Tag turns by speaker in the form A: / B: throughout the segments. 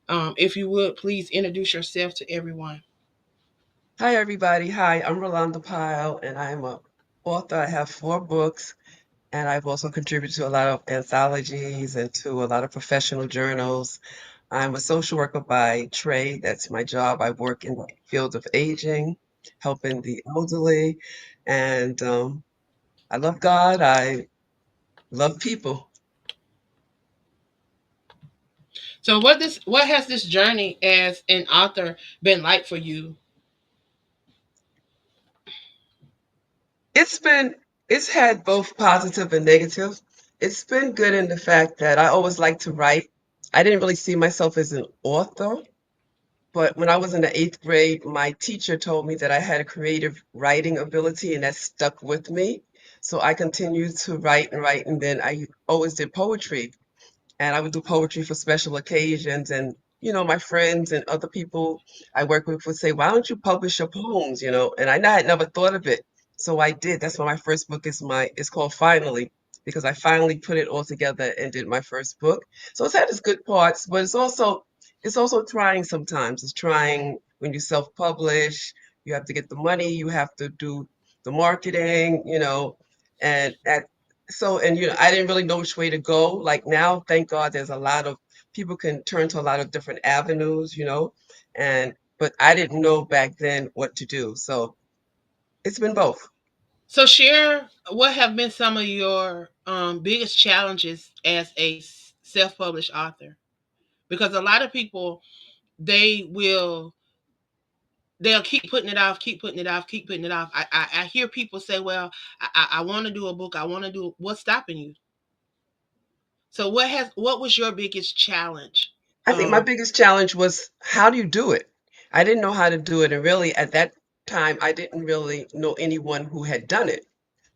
A: If you would, please introduce yourself to everyone.
B: Hi, everybody. Hi, I'm Rolanda Pyle, and I'm a author. I have 4 books, and I've also contributed to a lot of anthologies and to a lot of professional journals. I'm a social worker by trade. That's my job. I work in the field of aging, helping the elderly, and I love God. I love people.
A: So, what has this journey as an author been like for you?
B: It's been, it's had both positive and negative. It's been good in the fact that I always like to write. I didn't really see myself as an author. But when I was in the 8th grade, my teacher told me that I had a creative writing ability, and that stuck with me. So I continued to write and write, and then I always did poetry, and I would do poetry for special occasions. And, my friends and other people I work with would say, "Why don't you publish your poems?" And I had never thought of it. So I did. That's why my first book is called Finally, because I finally put it all together and did my first book. So it's had its good parts, but it's also trying sometimes. It's trying when you self-publish, you have to get the money, you have to do the marketing, and I didn't really know which way to go. Like now, thank God, there's a lot of people can turn to a lot of different avenues, and but I didn't know back then what to do. So it's been both.
A: So, share what have been some of your biggest challenges as a self-published author, because a lot of people they will they'll keep putting it off, keep putting it off, keep putting it off. I hear people say, "Well, I want to do a book. I want to do." What's stopping you? So, what was your biggest challenge?
B: I think my
A: Um,
B: biggest challenge was, how do you do it? I didn't know how to do it, and really at that time I didn't really know anyone who had done it.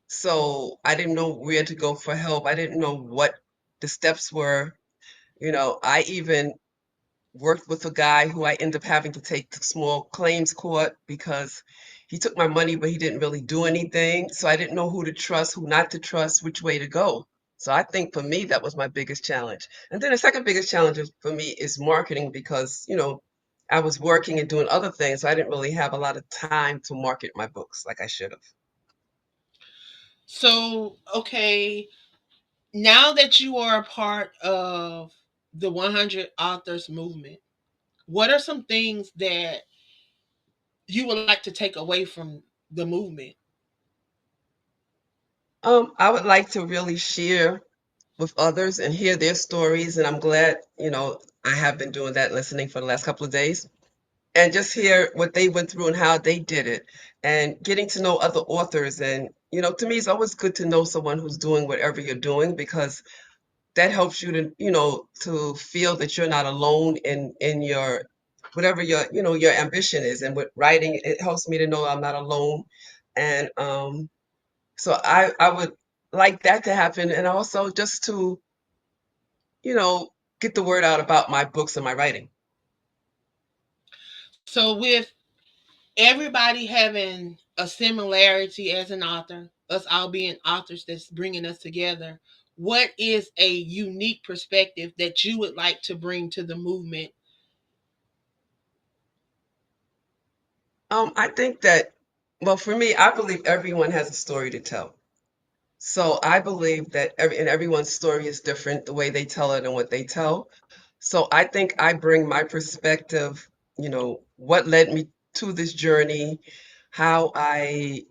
B: So I didn't know where to go for help. I didn't know what the steps were. I even worked with a guy who I ended up having to take to small claims court because he took my money, but he didn't really do anything. So I didn't know who to trust, who not to trust, which way to go. So I think for me, that was my biggest challenge. And then the second biggest challenge for me is marketing because, I was working and doing other things. So I didn't really have a lot of time to market my books like I should have.
A: so okay, now that you are a part of the 100 authors movement, what are some things that you would like to take away from the movement?
B: I would like to really share with others and hear their stories. And I'm glad, I have been doing that, listening for the last couple of days, and just hear what they went through and how they did it, and getting to know other authors. And, to me, it's always good to know someone who's doing whatever you're doing, because that helps you to feel that you're not alone in your whatever your ambition is. And with writing, it helps me to know I'm not alone. And so I would like that to happen, and also just to, you know, get the word out about my books and my writing.
A: So, with everybody having a similarity as an author, us all being authors that's bringing us together, what is a unique perspective that you would like to bring to the movement?
B: I think that, well, for me, I believe everyone has a story to tell. So I believe that everyone's story is different, the way they tell it and what they tell. So I think I bring my perspective, what led me to this journey, how I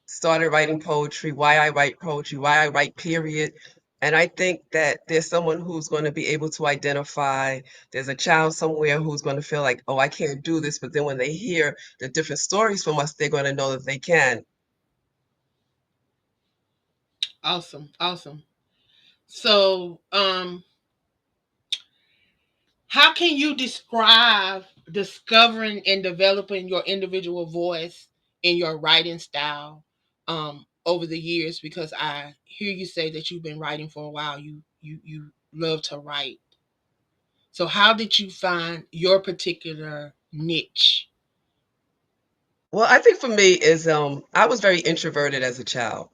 B: started writing poetry, why I write poetry, why I write, period. And I think that there's someone who's going to be able to identify, there's a child somewhere who's going to feel like, oh, I can't do this. But then when they hear the different stories from us, they're going to know that they can.
A: Awesome, awesome. So, how can you describe discovering and developing your individual voice in your writing style over the years? Because I hear you say that you've been writing for a while. You love to write. So how did you find your particular niche?
B: Well, I think for me is I was very introverted as a child,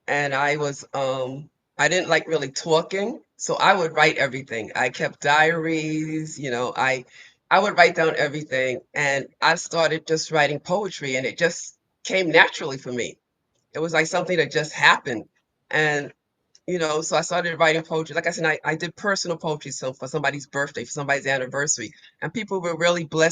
B: and I didn't like really talking. So I would write everything. I kept diaries, I would write down everything, and I started just writing poetry, and it just came naturally for me. It was like something that just happened. And so I started writing poetry. Like I said, I did personal poetry, so for somebody's birthday, for somebody's anniversary, and people were really blessed